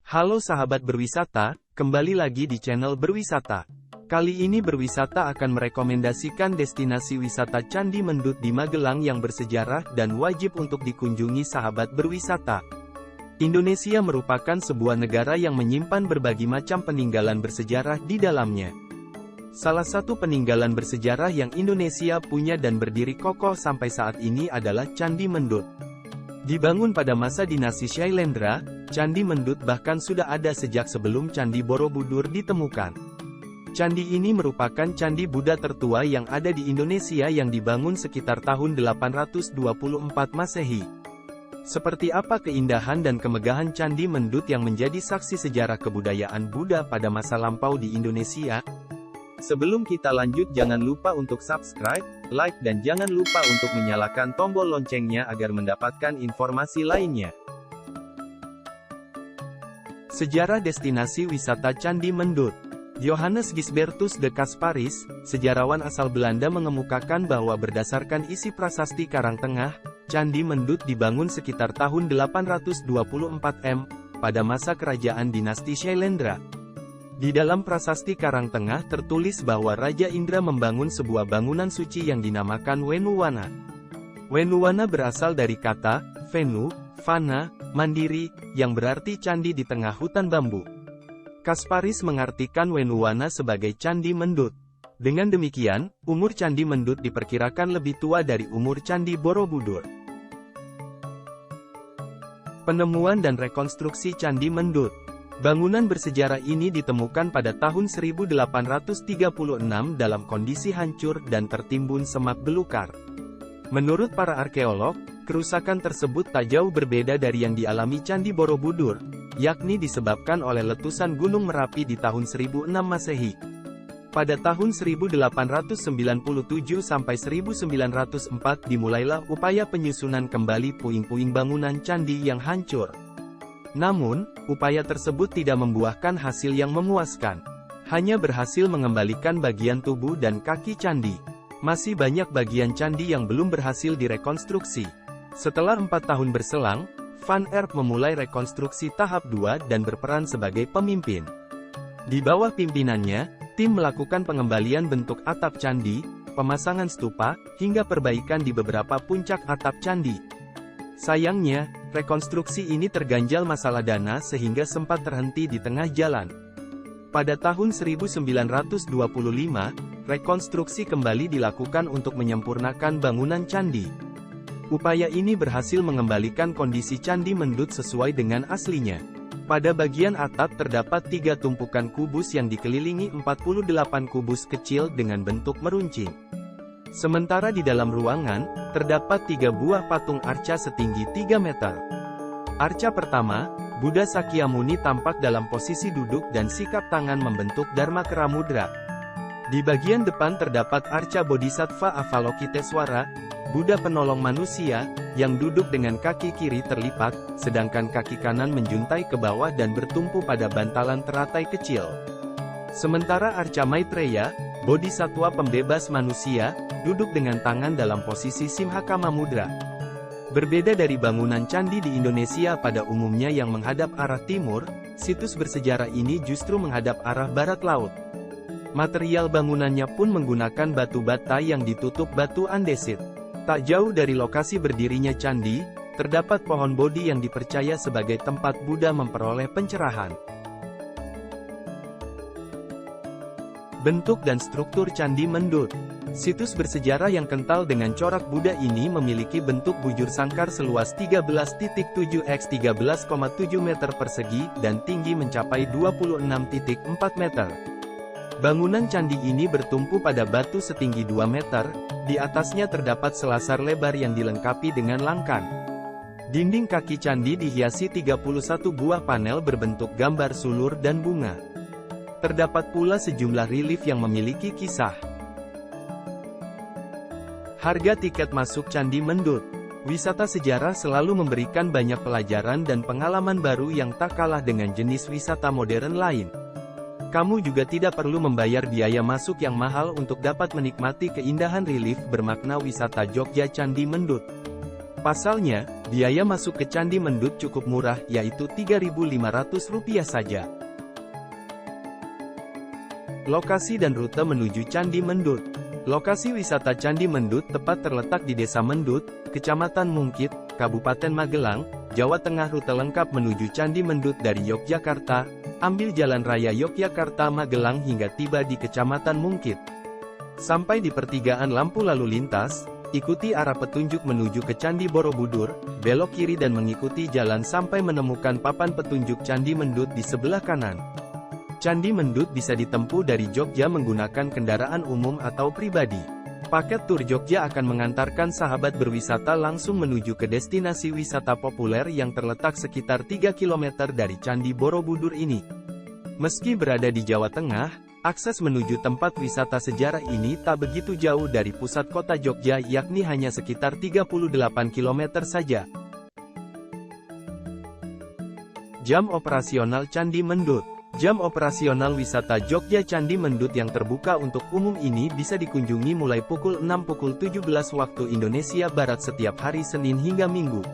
Halo sahabat berwisata, kembali lagi di channel berwisata. Kali ini berwisata akan merekomendasikan destinasi wisata Candi Mendut di Magelang yang bersejarah dan wajib untuk dikunjungi sahabat berwisata. Indonesia merupakan sebuah negara yang menyimpan berbagai macam peninggalan bersejarah di dalamnya. Salah satu peninggalan bersejarah yang Indonesia punya dan berdiri kokoh sampai saat ini adalah Candi Mendut. Dibangun pada masa dinasti Syailendra, Candi Mendut bahkan sudah ada sejak sebelum Candi Borobudur ditemukan. Candi ini merupakan candi Buddha tertua yang ada di Indonesia yang dibangun sekitar tahun 824 Masehi. Seperti apa keindahan dan kemegahan Candi Mendut yang menjadi saksi sejarah kebudayaan Buddha pada masa lampau di Indonesia? Sebelum kita lanjut, jangan lupa untuk subscribe, like, dan jangan lupa untuk menyalakan tombol loncengnya agar mendapatkan informasi lainnya. Sejarah destinasi wisata Candi Mendut. Johannes Gisbertus de Casparis, sejarawan asal Belanda, mengemukakan bahwa berdasarkan isi prasasti Karangtengah, Candi Mendut dibangun sekitar tahun 824 M, pada masa kerajaan dinasti Syailendra. Di dalam prasasti Karangtengah tertulis bahwa Raja Indra membangun sebuah bangunan suci yang dinamakan Wenuwana. Wenuwana berasal dari kata Venu, Vana, mandiri, yang berarti candi di tengah hutan bambu. Casparis mengartikan Wenuwana sebagai Candi Mendut. Dengan demikian, umur Candi Mendut diperkirakan lebih tua dari umur Candi Borobudur. Penemuan dan rekonstruksi Candi Mendut. Bangunan bersejarah ini ditemukan pada tahun 1836 dalam kondisi hancur dan tertimbun semak belukar. Menurut para arkeolog, kerusakan tersebut tak jauh berbeda dari yang dialami Candi Borobudur, yakni disebabkan oleh letusan Gunung Merapi di tahun 1006 Masehi. Pada tahun 1897 sampai 1904 dimulailah upaya penyusunan kembali puing-puing bangunan candi yang hancur. Namun, upaya tersebut tidak membuahkan hasil yang memuaskan. Hanya berhasil mengembalikan bagian tubuh dan kaki candi. Masih banyak bagian candi yang belum berhasil direkonstruksi. Setelah 4 tahun berselang, Van Erp memulai rekonstruksi tahap 2 dan berperan sebagai pemimpin. Di bawah pimpinannya, tim melakukan pengembalian bentuk atap candi, pemasangan stupa, hingga perbaikan di beberapa puncak atap candi. Sayangnya, rekonstruksi ini terganjal masalah dana sehingga sempat terhenti di tengah jalan. Pada tahun 1925, rekonstruksi kembali dilakukan untuk menyempurnakan bangunan candi. Upaya ini berhasil mengembalikan kondisi Candi Mendut sesuai dengan aslinya. Pada bagian atap terdapat 3 tumpukan kubus yang dikelilingi 48 kubus kecil dengan bentuk meruncing. Sementara di dalam ruangan, terdapat 3 buah patung arca setinggi 3 meter. Arca pertama, Buddha Sakyamuni tampak dalam posisi duduk dan sikap tangan membentuk Dharma Kera Mudra. Di bagian depan terdapat arca Bodhisattva Avalokiteswara, Buddha penolong manusia, yang duduk dengan kaki kiri terlipat, sedangkan kaki kanan menjuntai ke bawah dan bertumpu pada bantalan teratai kecil. Sementara arca Maitreya, Bodhisattva pembebas manusia, duduk dengan tangan dalam posisi Simhakama Mudra. Berbeda dari bangunan candi di Indonesia pada umumnya yang menghadap arah timur, situs bersejarah ini justru menghadap arah barat laut. Material bangunannya pun menggunakan batu bata yang ditutup batu andesit. Tak jauh dari lokasi berdirinya candi, terdapat pohon bodhi yang dipercaya sebagai tempat Buddha memperoleh pencerahan. Bentuk dan struktur Candi Mendut. Situs bersejarah yang kental dengan corak Buddha ini memiliki bentuk bujur sangkar seluas 13.7 x 13,7 meter persegi dan tinggi mencapai 26.4 meter. Bangunan candi ini bertumpu pada batu setinggi 2 meter, di atasnya terdapat selasar lebar yang dilengkapi dengan langkan. Dinding kaki candi dihiasi 31 buah panel berbentuk gambar sulur dan bunga. Terdapat pula sejumlah relief yang memiliki kisah. Harga tiket masuk Candi Mendut. Wisata sejarah selalu memberikan banyak pelajaran dan pengalaman baru yang tak kalah dengan jenis wisata modern lain. Kamu juga tidak perlu membayar biaya masuk yang mahal untuk dapat menikmati keindahan relief bermakna wisata Jogja Candi Mendut. Pasalnya, Biaya masuk ke Candi Mendut cukup murah, yaitu Rp3.500 saja. Lokasi dan rute menuju Candi Mendut. Lokasi wisata Candi Mendut tepat terletak di Desa Mendut, Kecamatan Mungkit, Kabupaten Magelang, Jawa Tengah. Rute lengkap menuju Candi Mendut dari Yogyakarta, ambil Jalan Raya Yogyakarta-Magelang hingga tiba di Kecamatan Mungkit. Sampai di pertigaan lampu lalu lintas, ikuti arah petunjuk menuju ke Candi Borobudur, belok kiri dan mengikuti jalan sampai menemukan papan petunjuk Candi Mendut di sebelah kanan. Candi Mendut bisa ditempuh dari Jogja menggunakan kendaraan umum atau pribadi. Paket Tur Jogja akan mengantarkan sahabat berwisata langsung menuju ke destinasi wisata populer yang terletak sekitar 3 km dari Candi Borobudur ini. Meski berada di Jawa Tengah, akses menuju tempat wisata sejarah ini tak begitu jauh dari pusat kota Jogja, yakni hanya sekitar 38 km saja. Jam operasional Candi Mendut. Jam operasional wisata Jogja Candi Mendut yang terbuka untuk umum ini bisa dikunjungi mulai pukul 6-17 waktu Indonesia Barat setiap hari Senin hingga Minggu.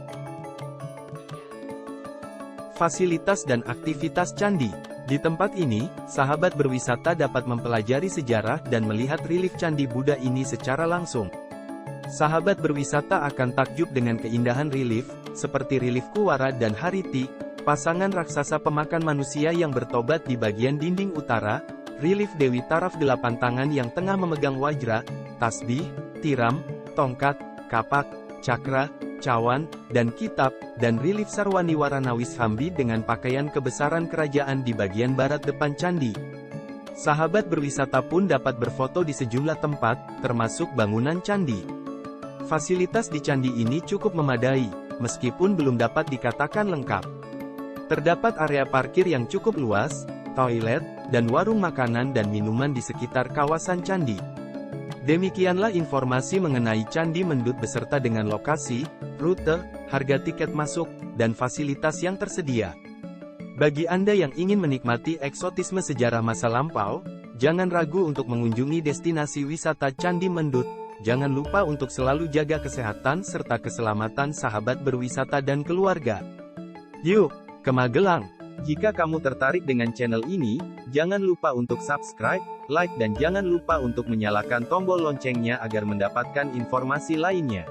Fasilitas dan aktivitas candi. Di tempat ini, sahabat berwisata dapat mempelajari sejarah dan melihat relief Candi Buddha ini secara langsung. Sahabat berwisata akan takjub dengan keindahan relief, seperti relief Kuwara dan Hariti, pasangan raksasa pemakan manusia yang bertobat di bagian dinding utara, relief Dewi Taraf 8 tangan yang tengah memegang wajra, tasbih, tiram, tongkat, kapak, cakra, cawan, dan kitab, dan relief Sarwaniwara Nawishambi dengan pakaian kebesaran kerajaan di bagian barat depan candi. Sahabat berwisata pun dapat berfoto di sejumlah tempat, termasuk bangunan candi. Fasilitas di candi ini cukup memadai, meskipun belum dapat dikatakan lengkap. Terdapat area parkir yang cukup luas, toilet, dan warung makanan dan minuman di sekitar kawasan candi. Demikianlah informasi mengenai Candi Mendut beserta dengan lokasi, rute, harga tiket masuk, dan fasilitas yang tersedia. Bagi Anda yang ingin menikmati eksotisme sejarah masa lampau, jangan ragu untuk mengunjungi destinasi wisata Candi Mendut. Jangan lupa untuk selalu jaga kesehatan serta keselamatan sahabat berwisata dan keluarga. Yuk, ke Magelang! Jika kamu tertarik dengan channel ini, jangan lupa untuk subscribe, like dan jangan lupa untuk menyalakan tombol loncengnya agar mendapatkan informasi lainnya.